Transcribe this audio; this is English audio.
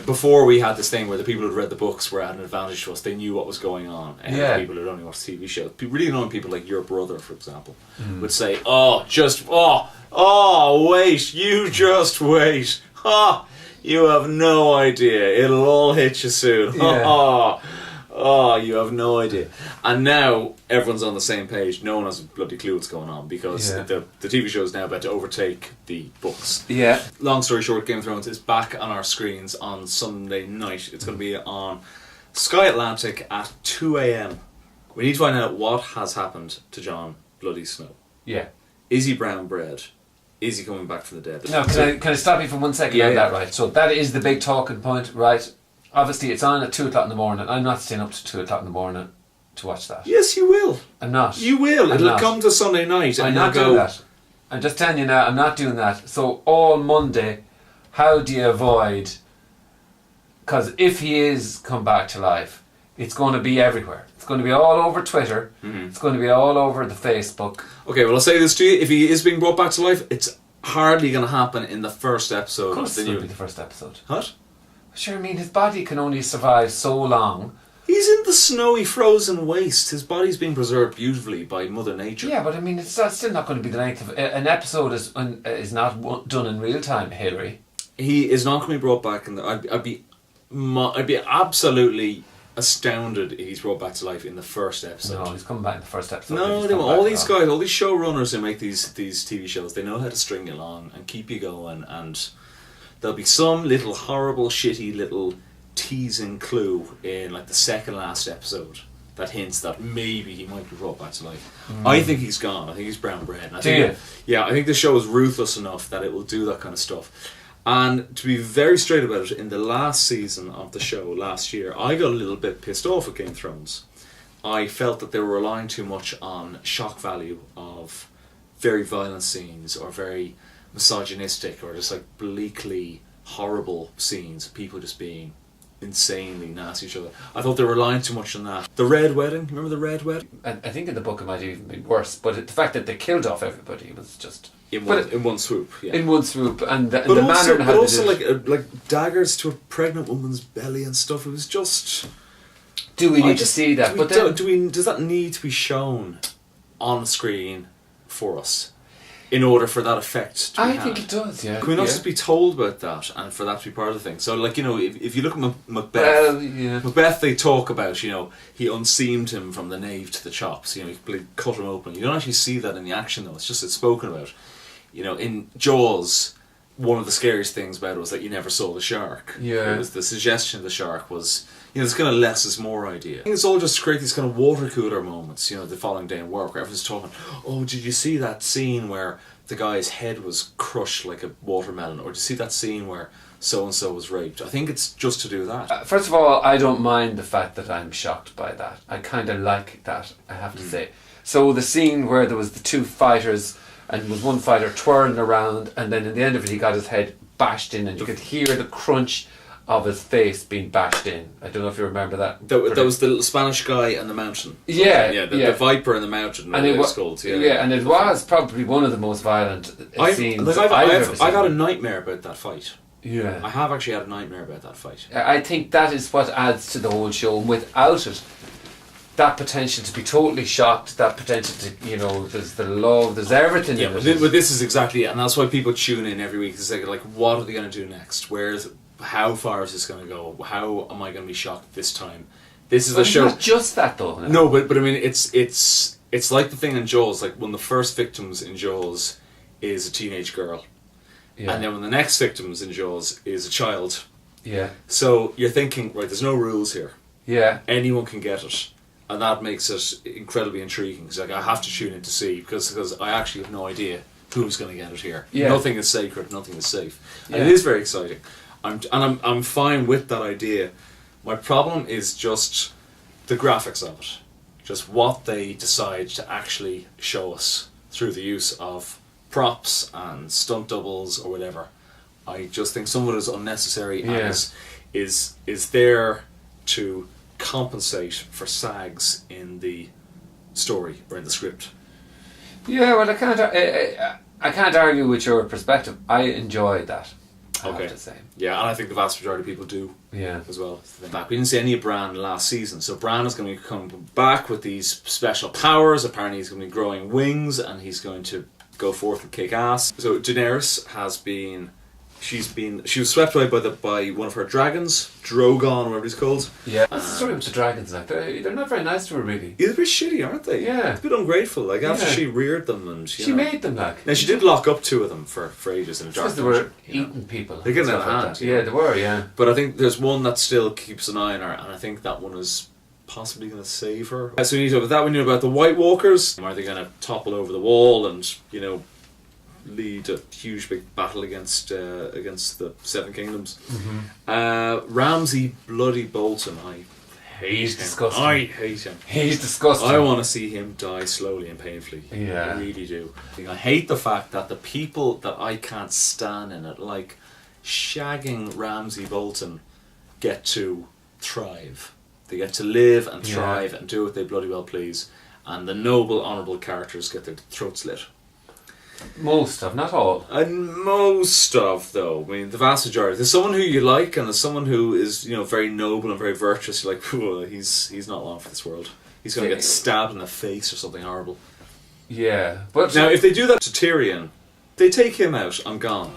before we had this thing where the people who'd read the books were at an advantage to us. They knew what was going on. And people who'd only watched TV shows, really known people like your brother, for example, would say, wait, you just wait. You have no idea. It'll all hit you soon. You have no idea. And now everyone's on the same page. No one has a bloody clue what's going on because the TV show is now about to overtake the books. Yeah. Long story short, Game of Thrones is back on our screens on Sunday night. It's going to be on Sky Atlantic at 2 a.m. We need to find out what has happened to Jon Bloody Snow. Yeah. Is he brown bread? Is he coming back from the dead? No, can I stop you for 1 second on that, right? So that is the big talking point, right? Obviously, it's on at 2 o'clock in the morning. I'm not staying up to 2 o'clock in the morning to watch that. Yes, you will. I'm not. You will. It'll come to Sunday night. I'm not doing that. I'm just telling you now, I'm not doing that. So all Monday, how do you avoid... Because if he is come back to life, it's going to be everywhere. It's going to be all over Twitter. Mm-hmm. It's going to be all over the Facebook. Okay, well, I'll say this to you. If he is being brought back to life, it's hardly going to happen in the first episode. Of course it'll be the first episode. What? Sure, I mean, his body can only survive so long. He's in the snowy, frozen waste. His body's being preserved beautifully by Mother Nature. Yeah, but I mean, it's still not going to be the length of... An episode is not done in real time, Hillary. He is not going to be brought back. I'd be absolutely astounded if he's brought back to life in the first episode. No, he's coming back in the first episode. No, they won't. All these guys, all these showrunners who make these TV shows, they know how to string you along and keep you going, and there'll be some little horrible, shitty little teasing clue in like the second last episode that hints that maybe he might be brought back to life. I think he's gone. I think he's brown bread. And I think the show is ruthless enough that it will do that kind of stuff. And to be very straight about it, in the last season of the show last year, I got a little bit pissed off at Game of Thrones. I felt that they were relying too much on shock value of very violent scenes or very misogynistic or just like bleakly horrible scenes of people just being insanely nasty to each other. I thought they were relying too much on that. The Red Wedding, remember the Red Wedding? I think in the book it might have even been worse, but the fact that they killed off everybody was just... In one swoop, yeah. In one swoop, and the manner and how they did it. like daggers to a pregnant woman's belly and stuff. It was just... Do we need to see that? Does that need to be shown on screen for us? In order for that effect to be had. I think it does, yeah. Can we not just be told about that and for that to be part of the thing? So, like, you know, if you look at Macbeth, Macbeth, they talk about, you know, he unseamed him from the nave to the chops, you know, he cut him open. You don't actually see that in the action, though. It's spoken about. You know, in Jaws, one of the scariest things about it was that you never saw the shark. Yeah. It was the suggestion of the shark was, you know, this kind of less is more idea. I think it's all just to create these kind of water cooler moments, you know, the following day in work where everyone's talking, oh, did you see that scene where the guy's head was crushed like a watermelon? Or did you see that scene where so-and-so was raped? I think it's just to do that. First of all, I don't mind the fact that I'm shocked by that. I kind of like that, I have to say. So the scene where there was the two fighters and was one fighter twirling around, and then at the end of it he got his head bashed in and you could hear the crunch of his face being bashed in. I don't know if you remember that. That was the Spanish guy and the mountain. The viper and the mountain. And it was called. And it was probably one of the most violent scenes I've ever seen. I got a nightmare about that fight. Yeah, I have actually had a nightmare about that fight. I think that is what adds to the whole show. And without it, that potential to be totally shocked, that potential to, you know, there's the love, there's everything in it. But this is exactly it, and that's why people tune in every week to say, like, what are they going to do next? How far is this going to go? How am I going to be shocked this time? This is the show. Not just that though. No, but I mean, it's like the thing in Jaws. Like one of the first victims in Jaws is a teenage girl, and then when the next victims in Jaws is a child. Yeah. So you're thinking, right? There's no rules here. Yeah. Anyone can get it. And that makes it incredibly intriguing. Because like, I have to tune in to see because I actually have no idea who's going to get it here. Yeah. Nothing is sacred. Nothing is safe. And it is very exciting. I'm fine with that idea. My problem is just the graphics of it. Just what they decide to actually show us through the use of props and stunt doubles or whatever. I just think some of it is unnecessary and is there to compensate for sags in the story or in the script. Yeah, well, I can't argue with your perspective. I enjoyed that. I Okay. have to say. Yeah, and I think the vast majority of people do Yeah. as well. Back. We didn't see any of Bran last season, so Bran is going to be coming back with these special powers. Apparently, he's going to be growing wings, and he's going to go forth and kick ass. So Daenerys has been. She was swept away by one of her dragons, Drogon, whatever he's called. Yeah. What's the story with the dragons? Like they're not very nice to her, really. They're a bit shitty, aren't they? Yeah. It's a bit ungrateful. Like after Yeah. she reared them and She made them like. Now she did lock up two of them for ages in a dark Because they were dungeon, you know. eating people. They're getting and out stuff of like hand, that. you know. Yeah, they were. Yeah. But I think there's one that still keeps an eye on her, and I think that one is possibly going to save her. So we need to about that. We knew about the White Walkers. Are they going to topple over the wall and lead a huge big battle against the Seven Kingdoms? Ramsay Bloody Bolton. I hate He's him. disgusting. I hate him. He's disgusting. I want to see him die slowly and painfully. Yeah. I really do. I hate the fact that the people that I can't stand in it, like shagging Ramsay Bolton, get to thrive. They get to live and thrive and do what they bloody well please. And the noble, honourable characters get their throats slit. Most of, not all. And most of, though, I mean, the vast majority. There's someone who you like, and there's someone who is, very noble and very virtuous. You're like, "Ooh, he's not long for this world. He's going to get stabbed in the face or something horrible." Yeah, but Now, if they do that to Tyrion, they take him out, I'm gone.